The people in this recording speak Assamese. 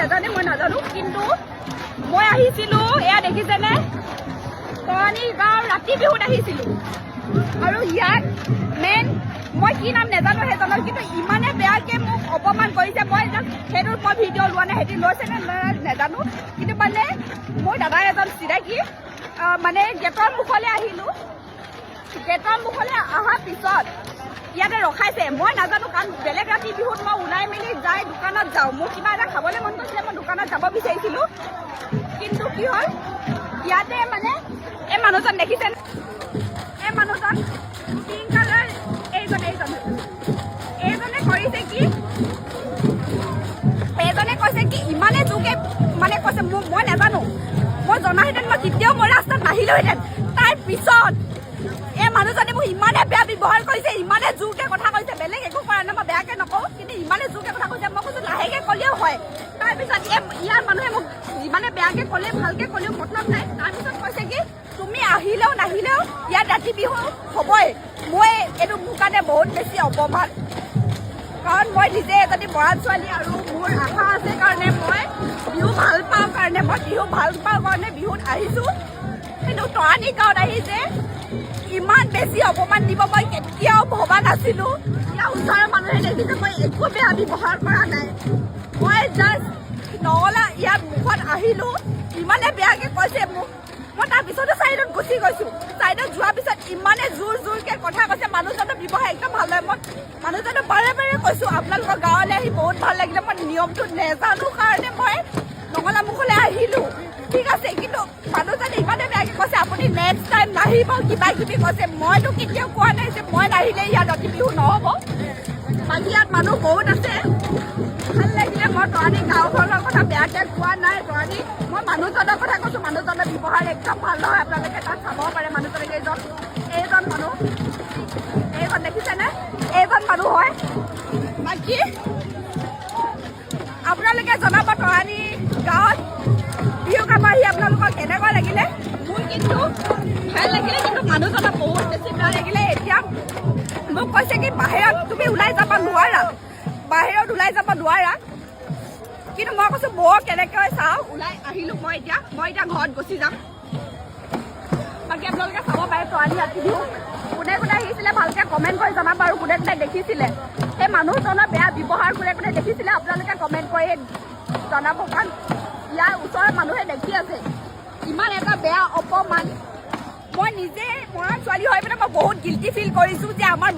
নাজানে মই নাজানো, কিন্তু মই আহিছিলোঁ এয়া দেখিছেনে তৰাণী গাঁৱৰ ৰাতি বিহুত আহিছিলোঁ আৰু ইয়াত মেইন মই কি নাম নাজানো সেইজনৰ, কিন্তু ইমানে বেয়াকৈ মোক অপমান কৰিছে। মই সেইটোত মই ভিডিঅ' লোৱা নাই, সিহঁতি লৈছেনে নাজানো, কিন্তু মানে মোৰ দাদা এজন চিনাকি মানে গেটৰ মুখলৈ আহিলোঁ। গেটৰ মুখলৈ অহাৰ পিছত ইয়াতে ৰখাইছে, মই নাজানো কাৰণ বেলেগ ৰাতি বিহুত মই ওলাই মেলি যাই দোকানত যাওঁ, মোক কিবা এটা খাবলৈ মন গৈছিলে, মই দোকানত যাব বিচাৰিছিলোঁ। কিন্তু কি হ'ল ইয়াতে মানে এই মানুহজন দেখিছে, এই মানুহজন পিংক কালাৰ এইজনে কৰিছে কি, এইজনে কৈছে কি ইমানে জোৰকে মানে কৈছে মোক, মই নাজানো, মই জনাহেঁতেন মই কেতিয়াও মই ৰাস্তাত নাহিলোহেঁতেন। তাৰ পিছত এই মানুহজনে মোক ইমানে বেয়া ব্যৱহাৰ কৰিছে, ইমানে জোৰকে কথা কৈছে, বেলেগ একো কৰা নাই, মই বেয়াকে নকওঁ, কিন্তু ইমানে জোৰকে কথা কৈছে। মই কৈছোঁ লাহেকে ক'লেও হয়। তাৰপিছত ইয়াৰ মানুহে মোক যিমানে বেয়াকে ক'লে ভালকে ক'লেও মতলব নাই। তাৰপিছত কৈছে কি তুমি আহিলেও নাহিলেও ইয়াত ৰাতি বিহু হ'বই। মই এইটো মোৰ কাৰণে বহুত বেছি অপমান, কাৰণ মই নিজে এজনী মৰা ছোৱালী আৰু মোৰ আশা আছে কাৰণে মই বিহু ভাল পাওঁ কাৰণে বিহুত আহিছোঁ। কিন্তু তৰাণী গাঁৱত আহিছে ইমান বেছি অপমান দিব মই কেতিয়াও ভবা নাছিলোঁ। ইয়াৰ ওচৰৰ মানুহে দেখিছে মই একো বেয়া ব্যৱহাৰ কৰা নাই, মই জাষ্ট নগলা ইয়াৰ মুখত আহিলোঁ, ইমানে বেয়াকৈ কৈছে মোক। মই তাৰপিছতো ছাইডত গুচি গৈছোঁ, ছাইডত যোৱাৰ পিছত ইমানে জোৰকৈ কথা কৈছে। মানুহজনৰ ব্যৱহাৰ একদম ভাল হয়। মই মানুহজনক বাৰে বাৰে কৈছোঁ আপোনালোকৰ গাঁৱলৈ আহি বহুত ভাল লাগিলে, মই নিয়মটো নেজানো কাৰণে মই নগলা মুখলৈ আহিলোঁ, ঠিক আছে, কিন্তু মানুহজনে ইমানে বেয়াকৈ কৈছে আপুনি নেক্সট টাইম নাহিব কিবা কিবি কৈছে। মইতো কেতিয়াও কোৱা নাই যে মই নাহিলে ইয়াত ৰাতি বিহু নহ'ব। বাকী ইয়াত মানুহ বহুত আছে, ভাল লাগিলে। মই তৰাণী গাঁওখনৰ কথা বেয়াকৈ কোৱা নাই, তৰাণী মই মানুহজনৰ কথা কৈছোঁ। মানুহজনৰ ব্যৱহাৰ একদম ভাল নহয়, আপোনালোকে তাত চাব পাৰে। মানুহজনে এইজন মানুহ, এইখন দেখিছেনে, এইজন মানুহ হয়। বাকী আপোনালোকে জনাব তৰাণী গাঁৱত বিহু খাব আহি আপোনালোকৰ কেনেকুৱা লাগিলে। মোৰ কিন্তু ভাল লাগিলে, কিন্তু মানুহজনক বহুত বেছি বেয়া লাগিলে। এতিয়া মোক কৈছে কি বাহিৰত তুমি ওলাই যাব নোৱাৰা, বাহিৰত ওলাই যাব নোৱাৰা, কিন্তু মই কৈছোঁ মই কেনেকৈ চাওঁ, ওলাই আহিলোঁ মই এতিয়া ঘৰত গুচি যাম। বাকী আপোনালোকে চাব পাৰে তৰাণী ৰাতি বিহু কোনে কোনে আহিছিলে ভালকৈ কমেণ্ট কৰি জনাব, আৰু কোনে কোনে দেখিছিলে সেই মানুহজনৰ বেয়া ব্যৱহাৰ কোনে কোনে দেখিছিলে আপোনালোকে কমেণ্ট কৰি জনাব, কাৰণ ইয়াৰ ওচৰৰ মানুহে দেখি আছে ইমান এটা বেয়া অপমান। মই নিজে মৰা ছোৱালী হৈ পিনে মই বহুত গিল্টি ফিল কৰিছোঁ যে আমাৰ